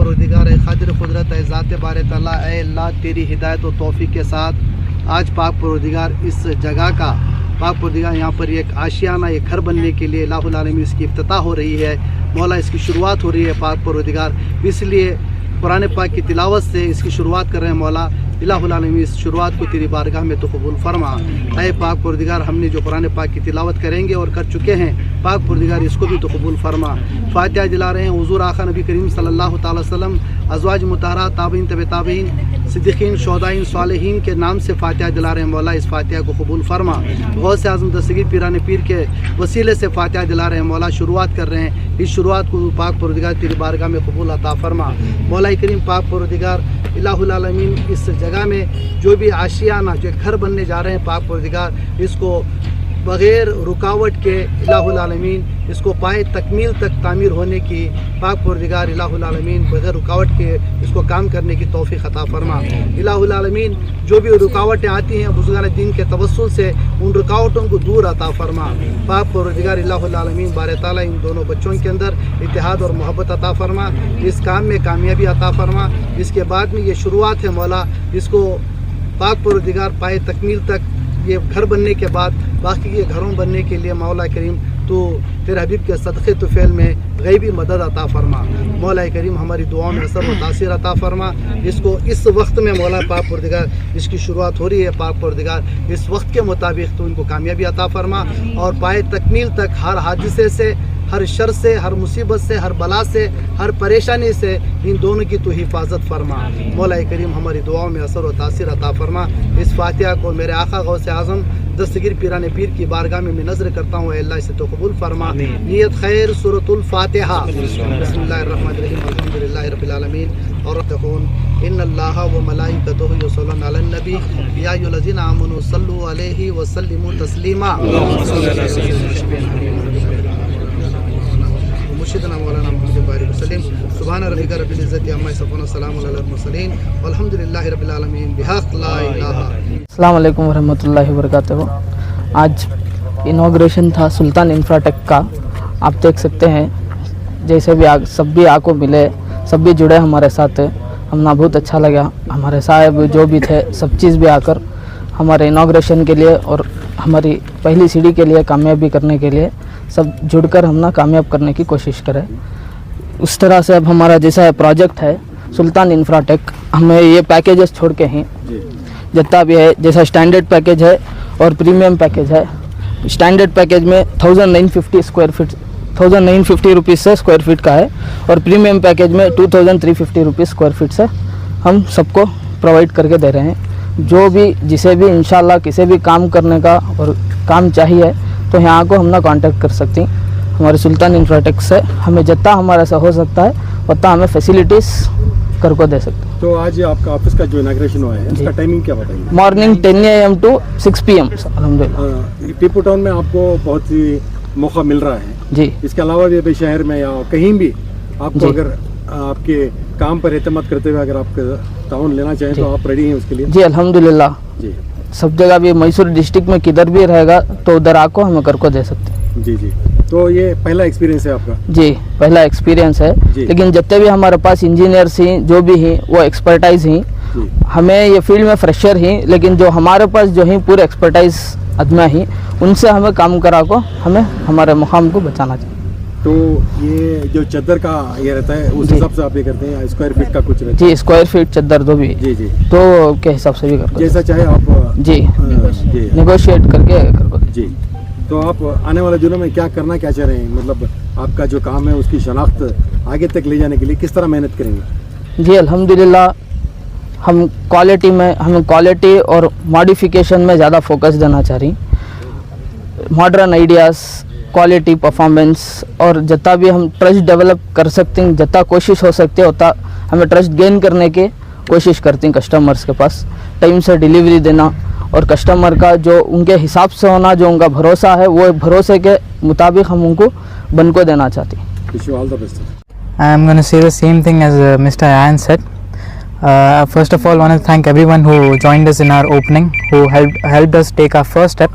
परवरदिगार है क़ादिर क़ुदरत है ज़ात बारे ताला, ऐ अल्लाह तेरी हिदायत और तौफ़ीक़ के साथ आज पाक परवरदिगार इस जगह का पाक परवरदिगार यहाँ पर एक आशियाना एक घर बनने के लिए अल्लाहुल आलमीन इसकी इफ्तिताह हो रही है मौला, इसकी शुरुआत हो रही है पाक परवरदिगार। इसलिए कुरान पाक की तिलावत से इसकी शुरुआत कर रहे हैं मौला, इलाहुल आलमीन इस शुरुआत को तेरी बारगाह में तो कबूल फरमा। ऐ पाक परवरदिगार हमने जो कुरान पाक की तिलावत करेंगे और कर चुके हैं पाक परवरदिगार इसको भी तो कबूल फरमा। फातिहा दिला रहे हैं हुज़ूर आका नबी करीम सल्लल्लाहु तआला वसल्लम अज़वाज मुतहहरात ताबईन तबे ताबईन सिद्दीकीन शोहदाइन सालिहीन के नाम से फातिहा दिला रहे हैं मौला, इस फातिहा को कबूल फरमा। गौसे आज़म दस्तगीर पीरान पीर के वसीले से फातिहा दिला रहे हैं मौला, शुरुआत कर रहे हैं, इस शुरुआत को पाक परवरदिगार तेरी बारगाह में कबूल अता फरमा। मौला करीम पाक परवरदिगार इलाहुल आलमीन इस जगह में जो भी आशियाना जो घर बनने जा रहे हैं पाक परवरदिगार इसको बग़ैर रुकावट के इलाहुल आलमीन इसको पाए तकमील तक तामीर होने की पाक परवरदिगार इलाहुल आलमीन बग़ैर रुकावट के इसको काम करने की तौफ़ीक़ अता फरमा। इलाहुल आलमीन जो भी रुकावटें आती हैं बुज़ुर्गान दीन के तवस्सुल से उन रुकावटों को दूर अता फरमा। पाक परवरदिगार इलाहुल आलमीन बारे ताला इन दोनों बच्चों के अंदर इत्तेहाद और मोहब्बत अता फरमा, इस काम में कामयाबी अता फरमा। इसके बाद में ये शुरुआत है मौला, इसको पाक परवरदिगार पाए तकमील तक ये घर बनने के बाद बाकी के घरों बनने के लिए मौला करीम तो तेरे हबीब के सदक़े तुफ़ैल में गैबी मदद अता फरमा। मौला करीम हमारी दुआओं में असर व तासीर अता फरमा। इसको इस वक्त में मौला पाक परवरदिगार इसकी शुरुआत हो रही है पाक परवरदिगार इस वक्त के मुताबिक तो इनको कामयाबी अता फरमा और पाए तकमील तक हर हादसे से हर शर से हर मुसीबत से हर बला से हर परेशानी से इन दोनों की तो हिफाजत फरमा। मौला करीम हमारी दुआओं में असर व तासीर अता फरमा। इस फातिहा को मेरे आका गौसे आज़म दस्तगीर पीरान पीर की बारगाह में मैं नज़र करता हूँ, अल्लाह इसे तो कबूल फरमा। नियत खैर सूरतुल फातिहा बिस्मिल्लाहिर्रहमानिर्रहीम अल्हम्दुलिल्लाहि रब्बिल आलमीन और तकून इन्नल्लाहा व मलाइकतुहु युसल्लूना अलन नबी या अय्युहल्लज़ीना आमनू सल्लु अलैहि व सल्लिमू तस्लीमा। मुर्शिदना मौलाना मुहम्मद बारिक वसल्लम सुभान रब्बिका रब्बिल इज़्ज़ति अम्मा यसिफून व सलामुन अलल मुरसलीन वल्हम्दुलिल्लाहि रब्बिल आलमीन बिहक़ ला इलाहा। अस्सलाम वालेकुम वरहमतुल्लाहि वबरकातुहू। आज इनॉग्रेशन था सुल्तान इंफ्राटेक का, आप देख सकते हैं जैसे भी सब भी आको मिले, सब भी जुड़े हमारे साथ, हमना बहुत अच्छा लगा। हमारे साहब जो भी थे सब चीज़ भी आकर हमारे इनॉग्रेशन के लिए और हमारी पहली सीढ़ी के लिए कामयाबी करने के लिए सब जुड़कर हम ना कामयाब करने की कोशिश करें। उस तरह से अब हमारा जैसा प्रोजेक्ट है सुल्तान इंफ्राटेक, हमें ये पैकेजेस छोड़ के ही जितना भी है जैसा स्टैंडर्ड पैकेज है और प्रीमियम पैकेज है। स्टैंडर्ड पैकेज में 1950 स्क्वायर फीट 1950 रुपीज़ से स्क्वायर फीट का है और प्रीमियम पैकेज में 2350 रुपीज़ स्क्वायर फीट से हम सबको प्रोवाइड करके दे रहे हैं। जो भी जिसे भी इंशाल्लाह किसी भी काम करने का और काम चाहिए तो यहाँ को हम ना कांटेक्ट कर सकती हैं हमारे सुल्तान इंफ्राटेक से। हमें जितना हमारा से हो सकता है उतना हमें फैसिलिटीज़ कर को दे सकते हैं। तो आज आपका ऑफिस का जो इनॉग्रेशन हुआ है इसका टाइमिंग क्या बताएंगे? मॉर्निंग 10 AM to 6 PM अल्हम्दुलिल्लाह। टीपू टाउन में आपको बहुत ही मौका मिल रहा है जी। इसके अलावा भी शहर में या कहीं भी आपको अगर आपके काम पर एतमाद करते हुए अगर आप ताउन लेना चाहें तो आप रेडी हैं उसके लिए? जी अल्हम्दुलिल्लाह जी। सब जगह भी मैसूर डिस्ट्रिक्ट में किधर भी रहेगा तो उधर आको हमें कर को दे सकते हैं। जी जी। तो ये पहला एक्सपीरियंस है आपका? जी पहला एक्सपीरियंस है, लेकिन जितने भी हमारे पास इंजीनियर्स हैं जो भी हैं वो एक्सपर्टाइज हैं। हमें ये फील्ड में फ्रेशर हैं, लेकिन जो हमारे पास जो हैं पूरे एक्सपर्टाइज आदमी हैं उनसे हमें काम करा को हमें हमारे मुकाम को बचाना चाहिए। तो ये जो चद्दर का ये रहता है उस हिसाब से आप ये करते हैं, स्क्वायर फीट का कुछ रहता है? जी स्क्वायर फीट चद्दर दो भी जी जी तो के हिसाब से भी करते जैसा चाहे आप जी नेगोशिएट करके कर जी। तो आप आने वाले दिनों में क्या करना क्या चाह रहे हैं, मतलब आपका जो काम है उसकी शनाख्त आगे तक ले जाने के लिए किस तरह मेहनत करेंगे? जी अल्हम्दुलिल्लाह हम क्वालिटी और मॉडिफिकेशन में ज़्यादा फोकस देना चाह रही। मॉडर्न आइडियाज़, क्वालिटी, परफॉर्मेंस और जितना भी हम ट्रस्ट डेवलप कर सकते हैं, जितना कोशिश हो सकती है उतना हमें ट्रस्ट गेन करने की कोशिश करती हैं कस्टमर्स के पास। टाइम से डिलीवरी देना और कस्टमर का जो उनके हिसाब से होना, जो उनका भरोसा है वो भरोसे के मुताबिक हम उनको बन को देना चाहते हैं। Wish you all the best. I am going to say the same thing as Mr. Ayan said. First of all, I want to thank everyone who joined us in our opening, who helped us take our first step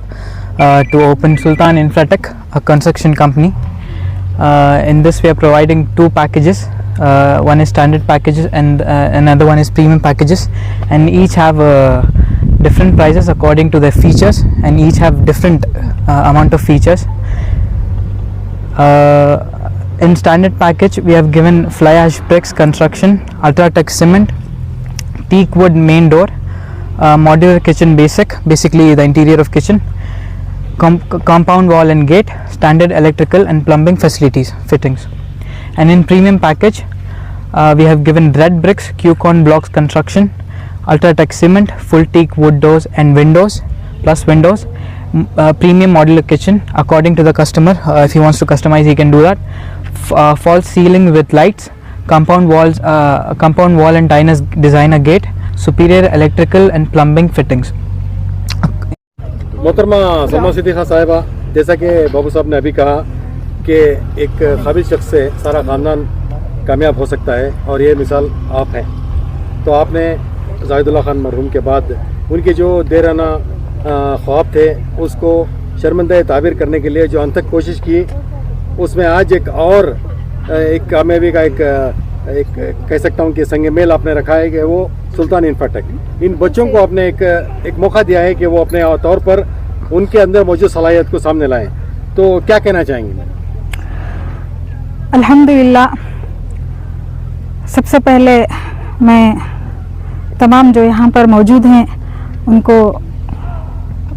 to open Sultan Infratech, a construction company. In this we are providing two packages. One is standard packages and another one is premium packages, and each have different prices according to their features, and each have different amount of features. In standard package we have given fly ash bricks construction, Ultratech cement, teak wood main door, modular kitchen basically the interior of kitchen, compound wall and gate, standard electrical and plumbing facilities fittings. And in premium package we have given red bricks, Q-con blocks construction, Ultratech cement, full teak wood doors and windows plus windows, premium modular kitchen according to the customer. If he wants to customize, he can do that. False ceiling with lights, compound wall and designer gate, superior electrical and plumbing fittings. मोहतरमा सलमा सिद्दीक़ा साहिबा, जैसा कि बाबू साहब ने अभी कहा कि एक काबिल शख्स से सारा ख़ानदान कामयाब हो सकता है, और ये मिसाल आप हैं। तो आपने जाहिदुल्लाह खान मरहूम के बाद उनके जो देराना ख्वाब थे उसको शर्मिंदा ताबीर करने के लिए जो अंत तक कोशिश की, उसमें आज एक कामयाबी का एक कह सकता हूँ कि संग मेल आपने रखा है कि वो सुल्तान इंफ्राटेक, इन बच्चों को आपने एक मौका दिया है कि वो अपने तौर पर उनके अंदर मौजूद सलाहियत को सामने लाएं। तो क्या कहना चाहेंगे? अल्हम्दुलिल्लाह, सबसे पहले मैं तमाम जो यहाँ पर मौजूद हैं उनको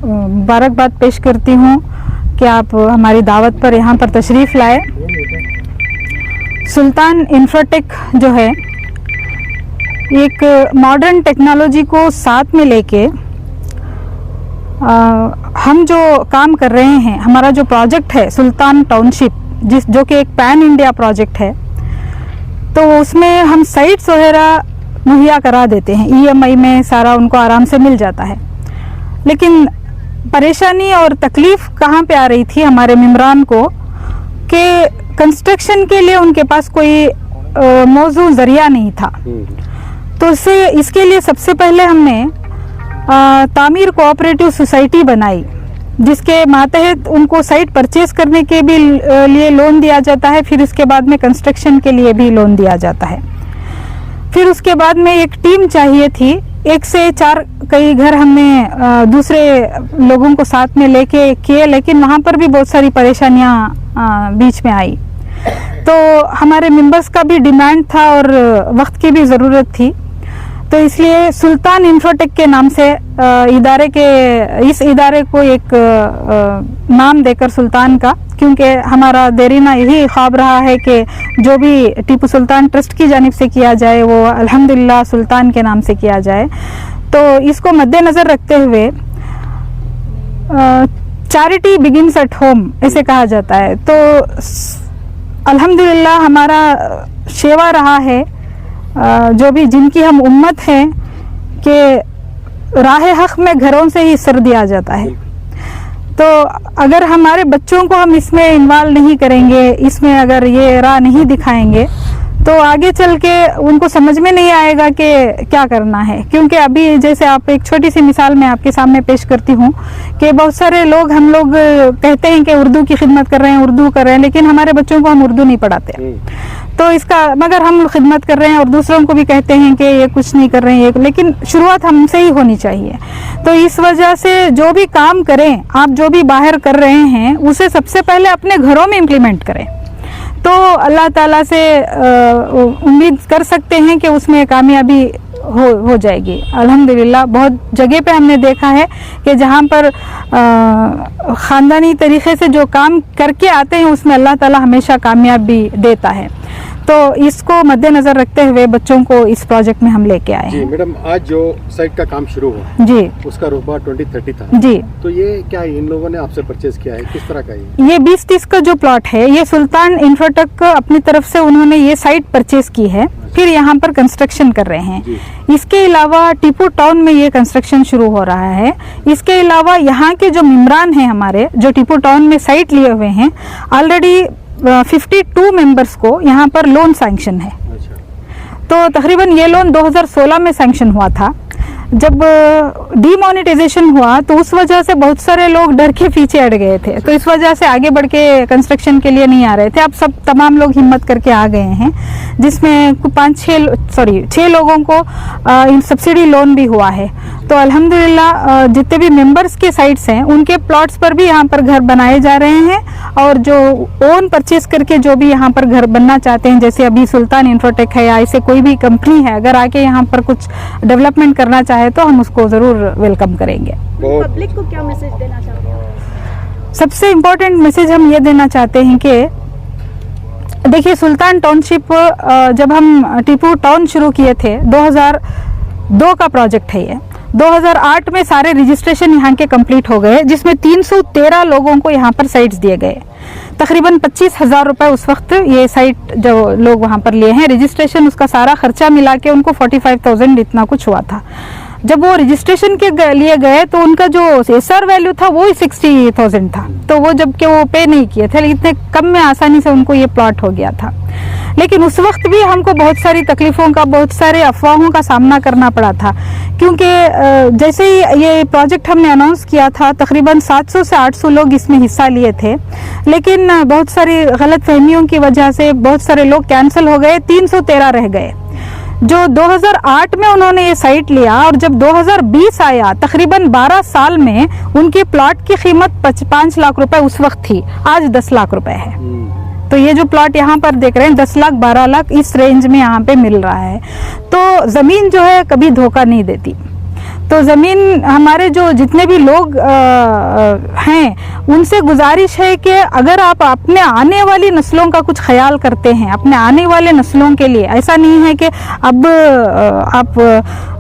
मुबारकबाद पेश करती हूँ कि आप हमारी दावत पर यहाँ पर तशरीफ़ लाए। सुल्तान इंफ्राटेक जो है एक मॉडर्न टेक्नोलॉजी को साथ में लेके हम जो काम कर रहे हैं, हमारा जो प्रोजेक्ट है सुल्तान टाउनशिप, जो कि एक पैन इंडिया प्रोजेक्ट है, तो उसमें हम साइट्स वगैरह मुहैया करा देते हैं, EMI में सारा उनको आराम से मिल जाता है। लेकिन परेशानी और तकलीफ़ कहाँ पे आ रही थी हमारे मेम्बरान को कि कंस्ट्रक्शन के लिए उनके पास कोई मौजूद ज़रिया नहीं था। तो इसके लिए सबसे पहले हमने तामीर कोऑपरेटिव सोसाइटी बनाई, जिसके मातहत उनको साइट परचेज करने के भी लिए लोन दिया जाता है, फिर इसके बाद में कंस्ट्रक्शन के लिए भी लोन दिया जाता है। फिर उसके बाद में एक टीम चाहिए थी, 1 से 4 कई घर हमने दूसरे लोगों को साथ में लेके किए, लेकिन वहाँ पर भी बहुत सारी परेशानियाँ बीच में आई। तो हमारे मेंबर्स का भी डिमांड था और वक्त की भी ज़रूरत थी, तो इसलिए सुल्तान इंफ्राटेक के नाम से इस इदारे को एक नाम देकर सुल्तान का, क्योंकि हमारा देरीना यही ख्वाब रहा है कि जो भी टीपू सुल्तान ट्रस्ट की जानिब से किया जाए वो अल्हम्दुलिल्लाह सुल्तान के नाम से किया जाए। तो इसको मद्देनज़र रखते हुए चैरिटी बिगिंस एट होम ऐसे कहा जाता है। तो अल्हम्दुलिल्लाह हमारा शेवा रहा है, जो भी जिनकी हम उम्मत हैं कि राह हक में घरों से ही सर दिया जाता है। तो अगर हमारे बच्चों को हम इसमें इन्वॉल्व नहीं करेंगे, इसमें अगर ये राह नहीं दिखाएंगे, तो आगे चल के उनको समझ में नहीं आएगा कि क्या करना है। क्योंकि अभी जैसे आप एक छोटी सी मिसाल मैं आपके सामने पेश करती हूँ कि बहुत सारे लोग हम लोग कहते हैं कि उर्दू की खिदमत कर रहे हैं, उर्दू कर रहे हैं, लेकिन हमारे बच्चों को हम उर्दू नहीं पढ़ाते। तो इसका मगर हम खिदमत कर रहे हैं और दूसरों को भी कहते हैं कि ये कुछ नहीं कर रहे हैं, लेकिन शुरुआत हमसे ही होनी चाहिए। तो इस वजह से जो भी काम करें, आप जो भी बाहर कर रहे हैं, उसे सबसे पहले अपने घरों में इम्प्लीमेंट करें, तो अल्लाह ताला से उम्मीद कर सकते हैं कि उसमें कामयाबी हो जाएगी। अल्हम्दुलिल्लाह बहुत जगह पे हमने देखा है कि जहाँ पर ख़ानदानी तरीक़े से जो काम करके आते हैं उसमें अल्लाह ताला हमेशा कामयाबी देता है। तो इसको मद्देनज़र रखते हुए बच्चों को इस प्रोजेक्ट में हम लेके आए हैं। मैडम, आज जो साइट का काम शुरू हुआ जी, उसका रुकबा 2030 था जी, तो ये क्या इन लोगों ने आपसे परचेज किया है, किस तरह का? ये 20-30 का जो प्लॉट है, ये सुल्तान इंफ्राटेक अपनी तरफ से उन्होंने ये साइट परचेज की है, फिर यहाँ पर कंस्ट्रक्शन कर रहे हैं। इसके अलावा टीपू टाउन में ये कंस्ट्रक्शन शुरू हो रहा है। इसके अलावा यहाँ के जो मेम्बरान हैं हमारे, जो टीपू टाउन में साइट लिए हुए हैं, ऑलरेडी 52 मेंबर्स को यहाँ पर लोन सैंक्शन है। तो तकरीबन ये लोन 2016 में सैंक्शन हुआ था, जब डीमोनेटाइजेशन हुआ तो उस वजह से बहुत सारे लोग डर के पीछे अड़ गए थे, तो इस वजह से आगे बढ़ के कंस्ट्रक्शन के लिए नहीं आ रहे थे। अब सब तमाम लोग हिम्मत करके आ गए हैं, जिसमें 6 लोगों को सब्सिडी लोन भी हुआ है। तो अल्हम्दुलिल्लाह जितने भी मेंबर्स के साइट्स हैं उनके प्लॉट्स पर भी यहाँ पर घर बनाए जा रहे हैं, और जो ओन परचेज करके जो भी यहाँ पर घर बनना चाहते हैं, जैसे अभी सुल्तान इंफ्राटेक है या ऐसे कोई भी कंपनी है, अगर आके यहाँ पर कुछ डेवलपमेंट करना चाहे तो हम उसको ज़रूर वेलकम करेंगे। पब्लिक को क्या मैसेज देना चाहते हैं? सबसे इम्पोर्टेंट मैसेज हम ये देना चाहते हैं कि देखिए, सुल्तान टाउनशिप जब हम टीपू टाउन शुरू किए थे 2002 का प्रोजेक्ट है ये। 2008 में सारे रजिस्ट्रेशन यहाँ के कंप्लीट हो गए, जिसमें 313 लोगों को यहाँ पर साइट्स दिए गए। तकरीबन 25,000 रुपए उस वक्त ये साइट जो लोग वहाँ पर लिए हैं, रजिस्ट्रेशन उसका सारा खर्चा मिला के उनको 45,000 इतना कुछ हुआ था। जब वो रजिस्ट्रेशन के लिए गए तो उनका जो एसआर वैल्यू था वो ही 60,000 था, तो वो जबकि वो पे नहीं किए थे, लेकिन इतने कम में आसानी से उनको ये प्लॉट हो गया था। लेकिन उस वक्त भी हमको बहुत सारी तकलीफों का, बहुत सारे अफवाहों का सामना करना पड़ा था, क्योंकि जैसे ही ये प्रोजेक्ट हमने अनाउंस किया था तकरीबन 700 से 800 लोग इसमें हिस्सा लिए थे, लेकिन बहुत सारी गलत फहमियों की वजह से बहुत सारे लोग कैंसिल हो गए, 313 रह गए। जो 2008 में उन्होंने ये साइट लिया और जब 2020 आया, तकरीबन 12 साल में उनकी प्लॉट की कीमत 5 लाख रुपए उस वक्त थी, आज 10 लाख रुपए है। तो ये जो प्लॉट यहाँ पर देख रहे हैं 10 लाख 12 लाख इस रेंज में यहाँ पे मिल रहा है। तो ज़मीन जो है कभी धोखा नहीं देती। तो ज़मीन हमारे जो जितने भी लोग हैं उनसे गुजारिश है कि अगर आप अपने आने वाली नस्लों का कुछ ख्याल करते हैं, अपने आने वाले नस्लों के लिए, ऐसा नहीं है कि अब आप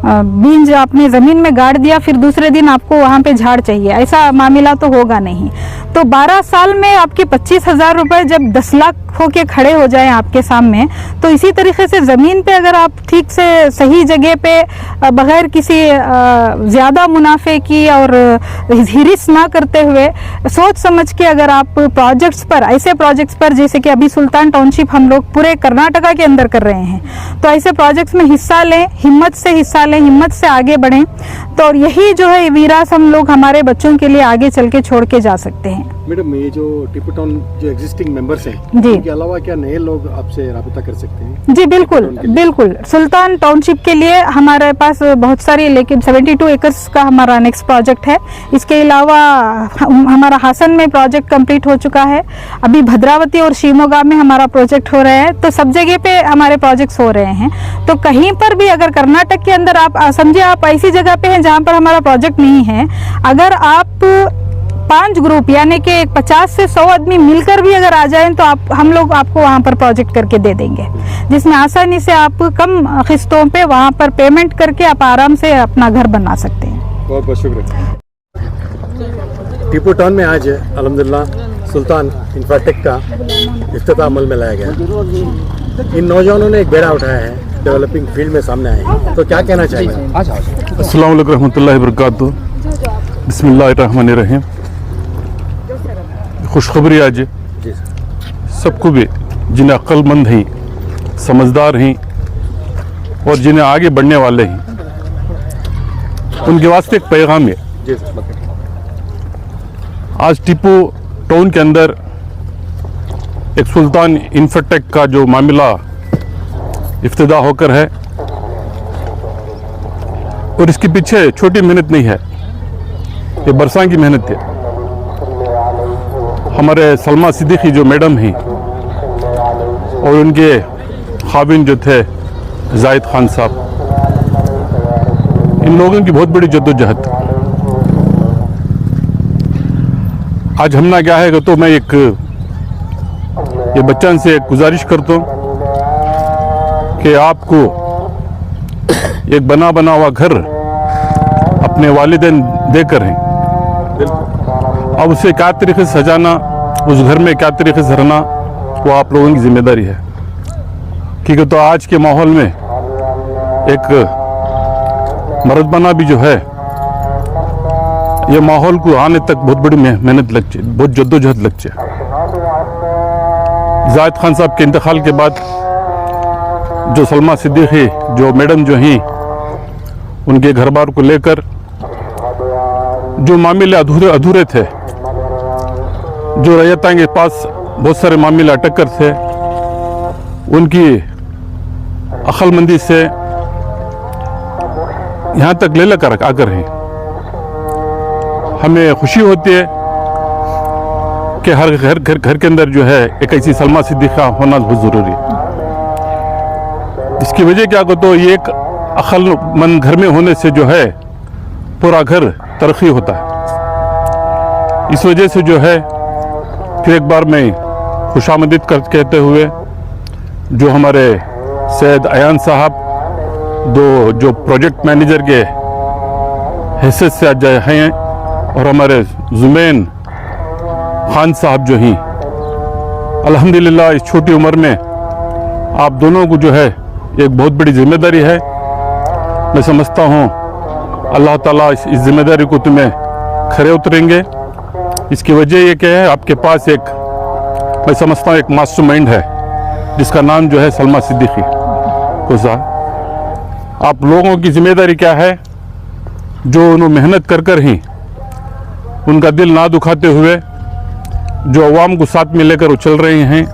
बीज अपने ज़मीन में गाड़ दिया फिर दूसरे दिन आपको वहाँ पे झाड़ चाहिए, ऐसा मामला तो होगा नहीं। तो 12 साल में आपके 25,000 रुपये जब 10 लाख होके खड़े हो जाएं आपके सामने, तो इसी तरीके से ज़मीन पे अगर आप ठीक से सही जगह पे बगैर किसी ज़्यादा मुनाफे की और हिरिस ना करते हुए सोच समझ के अगर आप प्रोजेक्ट्स पर, ऐसे प्रोजेक्ट्स पर जैसे कि अभी सुल्तान टाउनशिप हम लोग पूरे कर्नाटका के अंदर कर रहे हैं, तो ऐसे प्रोजेक्ट्स में हिस्सा लें, हिम्मत से हिस्सा लें, हिम्मत से आगे बढ़ें। तो और यही जो है विरासत हम लोग हमारे बच्चों के लिए आगे चल के छोड़ के जा सकते हैं। मैडम, ये जो टीपू टाउन जो एग्जिस्टिंग मेंबर्स हैं, जी, उनके अलावा क्या नए लोग आपसे राबिता कर सकते हैं? जी बिल्कुल बिल्कुल। सुल्तान टाउनशिप के लिए हमारे पास बहुत सारी, लेकिन 72 एकर्स का हमारा नेक्स्ट प्रोजेक्ट है। इसके अलावा हमारा हासन में प्रोजेक्ट कंप्लीट हो चुका है, अभी भद्रावती और शिमोगा में हमारा प्रोजेक्ट हो रहे हैं। तो सब जगह पे हमारे प्रोजेक्ट्स हो रहे हैं। तो कहीं पर भी अगर कर्नाटक के अंदर आप समझे आप ऐसी जगह पे हैं जहाँ पर हमारा प्रोजेक्ट नहीं है, अगर आप 5 ग्रुप यानी कि 50 से 100 आदमी मिलकर भी अगर आ जाएं तो हम लोग आपको वहाँ पर प्रोजेक्ट करके दे देंगे, जिसमें आसानी से आप कम किस्तों पे वहाँ पर पेमेंट करके आप आराम से अपना घर बना सकते हैं। बहुत बहुत शुक्रिया। टीपू टाउन में आज अल्हम्दुलिल्लाह सुल्तान इंफ्राटेक का इफ्तिताह अमल में लाया गया। इन नौजवानों ने एक बेड़ा उठाया है, डेवलपिंग फील्ड में सामने आए हैं, तो क्या कहना चाहिए? अस्सलाम वालेकुम रहमतुल्लाहि व बरकातुहू। बिस्मिल्लाहिर्रहमानिर्रहीम। खुशखबरी आज सबको भी जिन्हें अक्लमंद हैं, समझदार हैं और जिन्हें आगे बढ़ने वाले हैं, उनके वास्ते एक पैगाम है। आज टीपू टाउन के अंदर एक सुल्तान इंफ्राटेक का जो मामला इफ्तिदा होकर है, और इसके पीछे छोटी मेहनत नहीं है, ये बरसां की मेहनत है। हमारे सलमा सिद्दीकी जो मैडम हैं और उनके खाबिन जो थे जाहिद खान साहब, इन लोगों की बहुत बड़ी जद्दोजहद। आज हमने क्या है तो मैं ये बच्चों से एक गुजारिश करता हूँ कि आपको एक बना हुआ घर अपने वालिदैन देकर हैं, अब उसे क्या तरीके से सजाना, उस घर में क्या तरीके से रहना, वो आप लोगों की जिम्मेदारी है। क्योंकि तो आज के माहौल में एक मर्दबाना भी जो है, ये माहौल को आने तक बहुत बड़ी मेहनत लगती है, बहुत जद्दोजहद लगती है। जाहिद खान साहब के इंतकाल के बाद जो सलमा सिद्दीकी जो मैडम जो हैं, उनके घर बार को लेकर जो मामले अधूरे थे, जो रैयता के पास बहुत सारे मामले अटक कर थे, उनकी अक्लमंदी से यहाँ तक ले लेकर आकर हैं। हमें खुशी होती है कि हर घर के अंदर जो है एक ऐसी सलमा सिद्दीक़ा होना बहुत ज़रूरी है। इसकी वजह क्या को तो ये एक अक्लमंद घर में होने से जो है पूरा घर तरक्की होता है। इस वजह से जो है फिर एक बार मैं खुशामदीद कहते हुए जो हमारे सैयद अयान साहब जो प्रोजेक्ट मैनेजर के हैसियत से आज हैं, और हमारे जुमैन खान साहब जो हैं, अल्हम्दुलिल्लाह इस छोटी उम्र में आप दोनों को जो है एक बहुत बड़ी जिम्मेदारी है। मैं समझता हूँ अल्लाह ताला इस जिम्मेदारी को तुम्हें खरे उतरेंगे। इसकी वजह ये क्या है, आपके पास एक, मैं समझता हूँ एक मास्टरमाइंड है जिसका नाम जो है सलमा सिद्दीकी कोसा। आप लोगों की जिम्मेदारी क्या है, जो उन्होंने मेहनत कर ही उनका दिल ना दुखाते हुए जो अवाम को साथ में लेकर वो चल रहे हैं।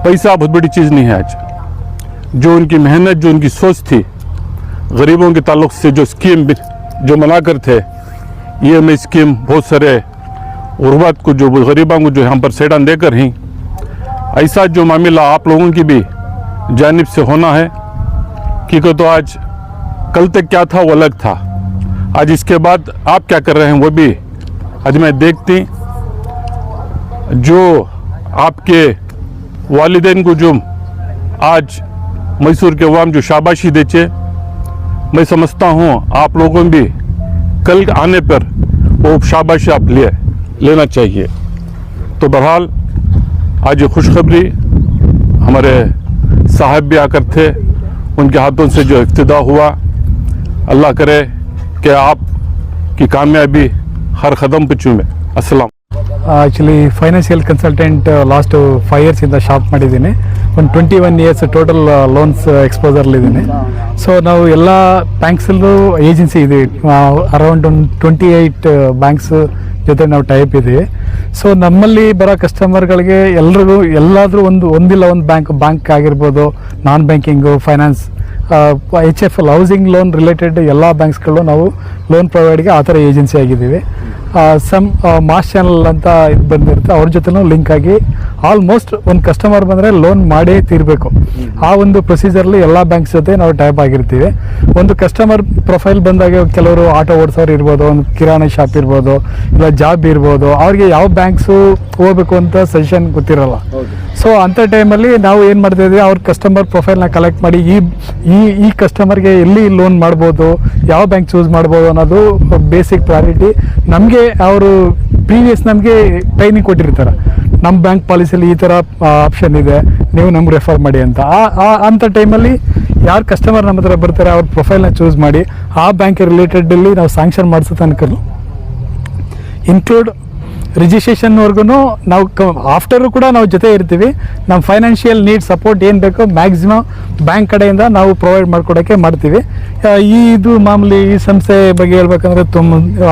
पैसा बहुत बड़ी चीज़ नहीं है आज, जो उनकी मेहनत, जो उनकी सोच थी, गरीबों के ताल्लुक से जो स्कीम जो मना कर थे, ये मैं स्कीम बहुत सारे गुरबत को, जो गरीबों को जो यहाँ पर सेडान देकर ही, ऐसा जो मामला आप लोगों की भी जानिब से होना है कि तो आज कल तक क्या था वो अलग था, आज इसके बाद आप क्या कर रहे हैं वो भी आज मैं देखती। जो आपके वालिदैन को जो आज मैसूर के अवाम जो शाबाशी देचे, मैं समझता हूँ आप लोगों भी कल आने पर वो शाबाशी आप लेना चाहिए। तो बहरहाल आज ये खुशखबरी हमारे साहब भी आकर थे, उनके हाथों से जो इफ्तिदा हुआ, अल्लाह करे कि आपकी कामयाबी हर कदम पे चूमे। अस्सलाम। ಆ್ಯಕ್ಚುಲಿ ಫೈನಾನ್ಷಿಯಲ್ ಕನ್ಸಲ್ಟೆಂಟ್ ಲಾಸ್ಟ್ 5 ಇಯರ್ಸಿಂದ ಶಾಪ್ ಮಾಡಿದ್ದೀನಿ. ಒಂದು 21 ಇಯರ್ಸ್ ಟೋಟಲ್ ಲೋನ್ಸ್ ಎಕ್ಸ್ಪೋಸರ್ಲಿದ್ದೀನಿ. ಸೊ ನಾವು ಎಲ್ಲ ಬ್ಯಾಂಕ್ಸಲ್ಲೂ ಏಜೆನ್ಸಿ ಇದೆ, ಅರೌಂಡ್ ಒಂದು 28 ಬ್ಯಾಂಕ್ಸ್ ಜೊತೆ ನಾವು ಟೈಪ್ ಇದ್ದೀವಿ. ಸೊ ನಮ್ಮಲ್ಲಿ ಬರೋ ಕಸ್ಟಮರ್ಗಳಿಗೆ ಎಲ್ರಿಗೂ ಎಲ್ಲಾದರೂ ಒಂದಿಲ್ಲ ಒಂದು ಬ್ಯಾಂಕ್ ಆಗಿರ್ಬೋದು, non banking, finance, HFL housing loan related ಎಲ್ಲ ಬ್ಯಾಂಕ್ಸ್ಗಳು ನಾವು ಲೋನ್ ಪ್ರೊವೈಡ್ಗೆ ಆ ಥರ ಏಜೆನ್ಸಿ ಆಗಿದ್ದೀವಿ. ಸಮ್ ಮಾಸ್ ಚಾನಲ್ ಅಂತ ಇದು ಬಂದಿರುತ್ತೆ, ಅವ್ರ ಜೊತೆನೂ ಲಿಂಕ್ ಆಗಿ ಆಲ್ಮೋಸ್ಟ್ ಒಂದು ಕಸ್ಟಮರ್ ಬಂದರೆ ಲೋನ್ ಮಾಡೇ ತೀರಬೇಕು, ಆ ಒಂದು ಪ್ರೊಸೀಜರ್ಲಿ ಎಲ್ಲ ಬ್ಯಾಂಕ್ಸ್ ಜೊತೆ ನಾವು ಟೈಪ್ ಆಗಿರ್ತೀವಿ. ಒಂದು ಕಸ್ಟಮರ್ ಪ್ರೊಫೈಲ್ ಬಂದಾಗ ಕೆಲವರು ಆಟೋ ಓಡಿಸೋರು ಇರ್ಬೋದು, ಒಂದು ಕಿರಾಣಿ ಶಾಪ್ ಇರ್ಬೋದು, ಇಲ್ಲ ಜಾಬ್ ಇರ್ಬೋದು, ಅವ್ರಿಗೆ ಯಾವ ಬ್ಯಾಂಕ್ಸು ಹೋಗ್ಬೇಕು ಅಂತ ಸಜೆಷನ್ ಗೊತ್ತಿರಲ್ಲ. ಸೊ ಅಂಥ ಟೈಮಲ್ಲಿ ನಾವು ಏನು ಮಾಡ್ತಾಯಿದ್ವಿ, ಅವ್ರ ಕಸ್ಟಮರ್ ಪ್ರೊಫೈಲ್ನ ಕಲೆಕ್ಟ್ ಮಾಡಿ ಈ ಕಸ್ಟಮರ್ಗೆ ಎಲ್ಲಿ ಲೋನ್ ಮಾಡ್ಬೋದು, ಯಾವ ಬ್ಯಾಂಕ್ ಚೂಸ್ ಮಾಡ್ಬೋದು ಅನ್ನೋದು ಬೇಸಿಕ್ ಕ್ಲಾರಿಟಿ ನಮಗೆ ಅವರು ಪ್ರೀವಿಯಸ್ ನಮಗೆ ಟ್ರೈನಿಂಗ್ ಕೊಟ್ಟಿರ್ತಾರೆ. ನಮ್ಮ ಬ್ಯಾಂಕ್ ಪಾಲಿಸಿಯಲ್ಲಿ ಈ ಥರ ಆಪ್ಷನ್ ಇದೆ, ನೀವು ನಮ್ಗೆ ರೆಫರ್ ಮಾಡಿ ಅಂತ. ಅಂಥ ಟೈಮಲ್ಲಿ ಯಾರು ಕಸ್ಟಮರ್ ನಮ್ಮ ಹತ್ರ ಬರ್ತಾರೆ ಅವ್ರ ಪ್ರೊಫೈಲ್ನ ಚೂಸ್ ಮಾಡಿ ಆ ಬ್ಯಾಂಕ್ ರಿಲೇಟೆಡಲ್ಲಿ ನಾವು ಸ್ಯಾಂಕ್ಷನ್ ಮಾಡಿಸೋ ತನಕ ಇನ್ಕ್ಲೂಡ್ ರಿಜಿಸ್ಟ್ರೇಷನ್ವರೆಗೂ ನಾವು ಆಫ್ಟರು ಕೂಡ ನಾವು ಜೊತೆ ಇರ್ತೀವಿ. ನಮ್ಮ ಫೈನಾನ್ಷಿಯಲ್ ನೀಡ್ ಸಪೋರ್ಟ್ ಏನು ಬೇಕೋ ಮ್ಯಾಕ್ಸಿಮಮ್ ಬ್ಯಾಂಕ್ ಕಡೆಯಿಂದ ನಾವು ಪ್ರೊವೈಡ್ ಮಾಡ್ಕೊಡೋಕ್ಕೆ ಮಾಡ್ತೀವಿ. ಇದು ಮಾಮೂಲಿ ಈ ಸಂಸ್ಥೆ ಬಗ್ಗೆ ಹೇಳ್ಬೇಕಂದ್ರೆ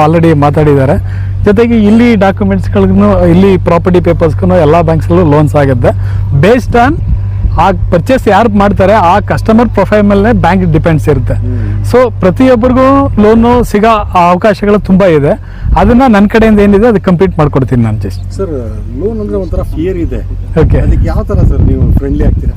ಆಲ್ರೆಡಿ ಮಾತಾಡಿದ್ದಾರೆ. ಜೊತೆಗೆ ಇಲ್ಲಿ ಡಾಕ್ಯುಮೆಂಟ್ಸ್ಗಳಿಗೂ, ಇಲ್ಲಿ ಪ್ರಾಪರ್ಟಿ ಪೇಪರ್ಸ್ಗೂ ಎಲ್ಲ ಬ್ಯಾಂಕ್ಸಲ್ಲೂ ಲೋನ್ಸ್ ಆಗುತ್ತೆ. ಬೇಸ್ಡ್ ಆನ್ ಆ ಪರ್ಚೇಸ್ ಯಾರು ಮಾಡ್ತಾರೆ ಆ ಕಸ್ಟಮರ್ ಪ್ರೊಫೈಲ್ ಮೇಲೆ ಬ್ಯಾಂಕ್ ಡಿಪೆಂಡ್ಸ್ ಇರುತ್ತೆ. ಸೊ ಪ್ರತಿಯೊಬ್ಬರಿಗೂ ಲೋನು ಸಿಗೋ ಅವಕಾಶಗಳು ತುಂಬ ಇದೆ. ಅದನ್ನ ನನ್ನ ಕಡೆಯಿಂದ ಏನಿದೆ ಅದು ಕಂಪ್ಲೀಟ್ ಮಾಡ್ಕೊಡ್ತೀನಿ ನಾನು. ಜಸ್ಟ್ ಸರ್, ಲೋನ್ ಅಂದ್ರೆ ಒಂಥರ ಫಿಯರ್ ಇದೆ. ಓಕೆ, ಅದಕ್ಕೆ ಯಾವ ಥರ ಸರ್ ನೀವು ಫ್ರೆಂಡ್ಲಿ ಆಗ್ತೀರಾ?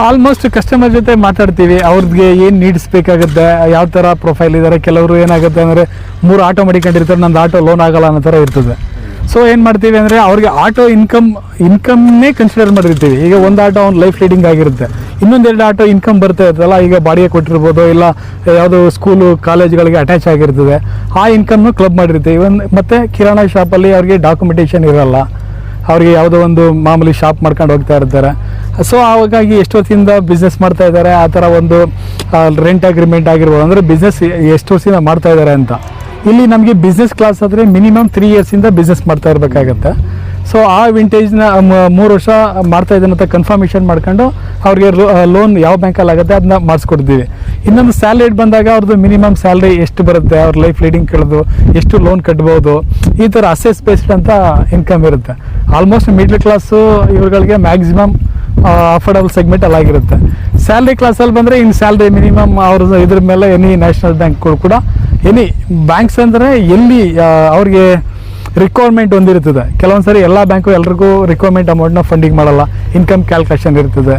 ಆಲ್ಮೋಸ್ಟ್ ಕಸ್ಟಮರ್ ಜೊತೆ ಮಾತಾಡ್ತೀವಿ, ಅವ್ರಿಗೆ ಏನು ನೀಡ್ಸ್ ಬೇಕಾಗುತ್ತೆ, ಯಾವ ಥರ ಪ್ರೊಫೈಲ್ ಇದ್ದಾರೆ. ಕೆಲವರು ಏನಾಗುತ್ತೆ ಅಂದರೆ 3 ಆಟೋ ಮಡಿಕೊಂಡಿರ್ತಾರೆ, ನಂದು ಆಟೋ ಲೋನ್ ಆಗಲ್ಲ ಅನ್ನೋ ಥರ ಇರ್ತದೆ. ಸೊ ಏನು ಮಾಡ್ತೀವಿ ಅಂದರೆ ಅವ್ರಿಗೆ ಆಟೋ ಇನ್ಕಮ್ನೇ ಕನ್ಸಿಡರ್ ಮಾಡಿರ್ತೀವಿ. ಈಗ ಒಂದು ಆಟೋ ಅವ್ನು ಲೈಫ್ ಲೀಡಿಂಗ್ ಆಗಿರುತ್ತೆ, ಇನ್ನೊಂದೆರಡು ಆಟೋ ಇನ್ಕಮ್ ಬರ್ತಾ ಇರ್ತಲ್ಲ, ಈಗ ಬಾಡಿಗೆ ಕೊಟ್ಟಿರ್ಬೋದು, ಇಲ್ಲ ಯಾವುದೋ ಸ್ಕೂಲು ಕಾಲೇಜ್ಗಳಿಗೆ ಅಟ್ಯಾಚ್ ಆಗಿರ್ತದೆ, ಆ ಇನ್ಕಮ್ನು ಕ್ಲಬ್ ಮಾಡಿರ್ತೀವಿ. ಮತ್ತು ಕಿರಾಣಾ ಶಾಪಲ್ಲಿ ಅವ್ರಿಗೆ ಡಾಕ್ಯುಮೆಂಟೇಷನ್ ಇರಲ್ಲ, ಅವ್ರಿಗೆ ಯಾವುದೋ ಒಂದು ಮಾಮೂಲಿ ಶಾಪ್ ಮಾಡ್ಕೊಂಡು ಹೋಗ್ತಾ ಇರ್ತಾರೆ. ಸೊ ಹಾಗಾಗಿ ಎಷ್ಟು ವರ್ಷದಿಂದ ಬಿಸ್ನೆಸ್ ಮಾಡ್ತಾ ಇದ್ದಾರೆ, ಆ ಥರ ಒಂದು ರೆಂಟ್ ಅಗ್ರಿಮೆಂಟ್ ಆಗಿರ್ಬೋದು, ಅಂದರೆ ಬಿಸ್ನೆಸ್ ಎಷ್ಟು ವರ್ಷದಿಂದ ಮಾಡ್ತಾ ಇದ್ದಾರೆ ಅಂತ. ಇಲ್ಲಿ ನಮಗೆ ಬಿಸ್ನೆಸ್ ಕ್ಲಾಸ್ ಆದರೆ ಮಿನಿಮಮ್ 3 ಇಯರ್ಸಿಂದ ಬಿಸ್ನೆಸ್ ಮಾಡ್ತಾ ಇರಬೇಕಾಗತ್ತೆ. ಸೊ ಆ ವಿಂಟೇಜ್ನ 3 ವರ್ಷ ಮಾಡ್ತಾ ಇದ್ದೀನಿ ಅಂತ ಕನ್ಫರ್ಮೇಷನ್ ಮಾಡ್ಕೊಂಡು ಅವ್ರಿಗೆ ಲೋನ್ ಯಾವ ಬ್ಯಾಂಕಲ್ಲಿ ಆಗುತ್ತೆ ಅದನ್ನ ಮಾಡಿಸ್ಕೊಡ್ತೀವಿ. ಇನ್ನೊಂದು ಸ್ಯಾಲರಿ ಬಂದಾಗ ಅವ್ರದ್ದು ಮಿನಿಮಮ್ ಸ್ಯಾಲ್ರಿ ಎಷ್ಟು ಬರುತ್ತೆ, ಅವ್ರ ಲೈಫ್ ಲೀಡಿಂಗ್ ಕೇಳೋದು, ಎಷ್ಟು ಲೋನ್ ಕಟ್ಬೋದು, ಈ ಥರ ಅಸೆಸ್ ಬೇಸ್ಡ್ ಅಂತ ಇನ್ಕಮ್ ಇರುತ್ತೆ. ಆಲ್ಮೋಸ್ಟ್ ಮಿಡ್ಲ್ ಕ್ಲಾಸು ಇವ್ರುಗಳಿಗೆ ಮ್ಯಾಕ್ಸಿಮಮ್ ಅಫೋರ್ಡಬಲ್ ಸೆಗ್ಮೆಂಟ್ ಅಲ್ಲಾಗಿರುತ್ತೆ. ಸ್ಯಾಲ್ರಿ ಕ್ಲಾಸಲ್ಲಿ ಬಂದರೆ ಇನ್ನು ಸ್ಯಾಲ್ರಿ ಮಿನಿಮಮ್ ಅವ್ರ ಇದ್ರ ಮೇಲೆ ಎನಿ ನ್ಯಾಷನಲ್ ಬ್ಯಾಂಕ್ಗಳು ಕೂಡ ಎನಿ ಬ್ಯಾಂಕ್ಸ್ ಅಂದರೆ ಎಲ್ಲಿ ಅವ್ರಿಗೆ ರಿಕ್ವೈರ್ಮೆಂಟ್ ಒಂದಿರ್ತದೆ. ಕೆಲವೊಂದು ಸರಿ ಎಲ್ಲ ಬ್ಯಾಂಕು ಎಲ್ರಿಗೂ ರಿಕ್ವೈರ್ಮೆಂಟ್ ಅಮೌಂಟ್ನ ಫಂಡಿಂಗ್ ಮಾಡಲ್ಲ, ಇನ್ಕಮ್ ಕ್ಯಾಲ್ಕುಲೇಷನ್ ಇರ್ತದೆ.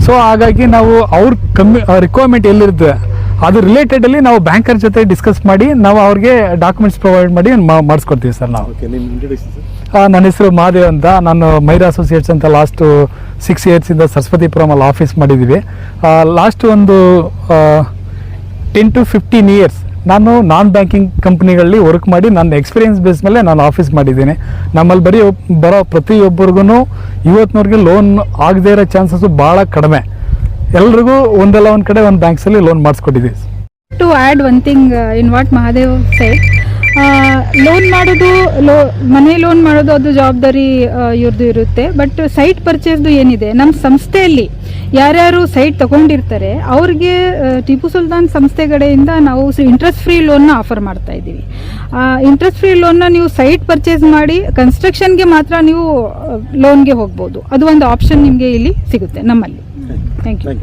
ಸೊ ಹಾಗಾಗಿ ನಾವು ಅವ್ರ ರಿಕ್ವೈರ್ಮೆಂಟ್ ಎಲ್ಲಿರ್ತದೆ ಅದು ರಿಲೇಟೆಡಲ್ಲಿ ನಾವು ಬ್ಯಾಂಕರ್ ಜೊತೆ ಡಿಸ್ಕಸ್ ಮಾಡಿ ನಾವು ಅವ್ರಿಗೆ ಡಾಕ್ಯುಮೆಂಟ್ಸ್ ಪ್ರೊವೈಡ್ ಮಾಡಿ ಮಾಡಿಸ್ಕೊಡ್ತೀವಿ ಸರ್ ನಾವು. ನನ್ನ ಹೆಸರು ಮಹಾದೇವ್ ಅಂತ. ನಾನು ಮೈರಾ ಅಸೋಸಿಯೇಟ್ಸ್ ಅಂತ ಲಾಸ್ಟ್ 6 ಇಯರ್ಸಿಂದ ಸರಸ್ವತಿಪುರಮಲ್ಲಿ ಆಫೀಸ್ ಮಾಡಿದ್ದೀವಿ. ಲಾಸ್ಟ್ ಒಂದು 10 to 15 ಇಯರ್ಸ್ ನಾನು ನಾನ್ ಬ್ಯಾಂಕಿಂಗ್ ಕಂಪ್ನಿಗಳಲ್ಲಿ ವರ್ಕ್ ಮಾಡಿ ನನ್ನ ಎಕ್ಸ್ಪೀರಿಯನ್ಸ್ ಬೇಸ್ ಮೇಲೆ ನಾನು ಆಫೀಸ್ ಮಾಡಿದ್ದೀನಿ. ನಮ್ಮಲ್ಲಿ ಬರೋ ಪ್ರತಿಯೊಬ್ಬರಿಗೂ ಇವತ್ತಿನವ್ರಿಗೆ ಲೋನ್ ಆಗದೇ ಇರೋ ಚಾನ್ಸಸ್ಸು ಭಾಳ ಕಡಿಮೆ. ಎಲ್ರಿಗೂ ಒಂದಲ್ಲ ಒಂದು ಕಡೆ ಒಂದು ಬ್ಯಾಂಕ್ಸಲ್ಲಿ ಲೋನ್ ಮಾಡಿಸ್ಕೊಟ್ಟಿದ್ದೀವಿ. To add one thing in what Mahadev side, loan ಮಾಡೋದು ಮನೆ ಲೋನ್ ಮಾಡೋದು ಅದು ಜವಾಬ್ದಾರಿ ಇವ್ರದ್ದು ಇರುತ್ತೆ. ಬಟ್ ಸೈಟ್ ಪರ್ಚೇಸ್ದು ಏನಿದೆ ನಮ್ಮ ಸಂಸ್ಥೆಯಲ್ಲಿ ಯಾರ್ಯಾರು ಸೈಟ್ ತಗೊಂಡಿರ್ತಾರೆ ಅವ್ರಿಗೆ ಟಿಪ್ಪು ಸುಲ್ತಾನ್ ಸಂಸ್ಥೆ ಕಡೆಯಿಂದ ನಾವು ಇಂಟ್ರೆಸ್ಟ್ ಫ್ರೀ ಲೋನ್ನ ಆಫರ್ ಮಾಡ್ತಾ ಇದ್ದೀವಿ. ಇಂಟ್ರೆಸ್ಟ್ ಫ್ರೀ ಲೋನ್ನ ನೀವು ಸೈಟ್ ಪರ್ಚೇಸ್ ಮಾಡಿ ಕನ್ಸ್ಟ್ರಕ್ಷನ್ಗೆ ಮಾತ್ರ ನೀವು ಲೋನ್ಗೆ ಹೋಗ್ಬೋದು. ಅದು ಒಂದು ಆಪ್ಷನ್ ನಿಮಗೆ ಇಲ್ಲಿ ಸಿಗುತ್ತೆ ನಮ್ಮಲ್ಲಿ. Thank you.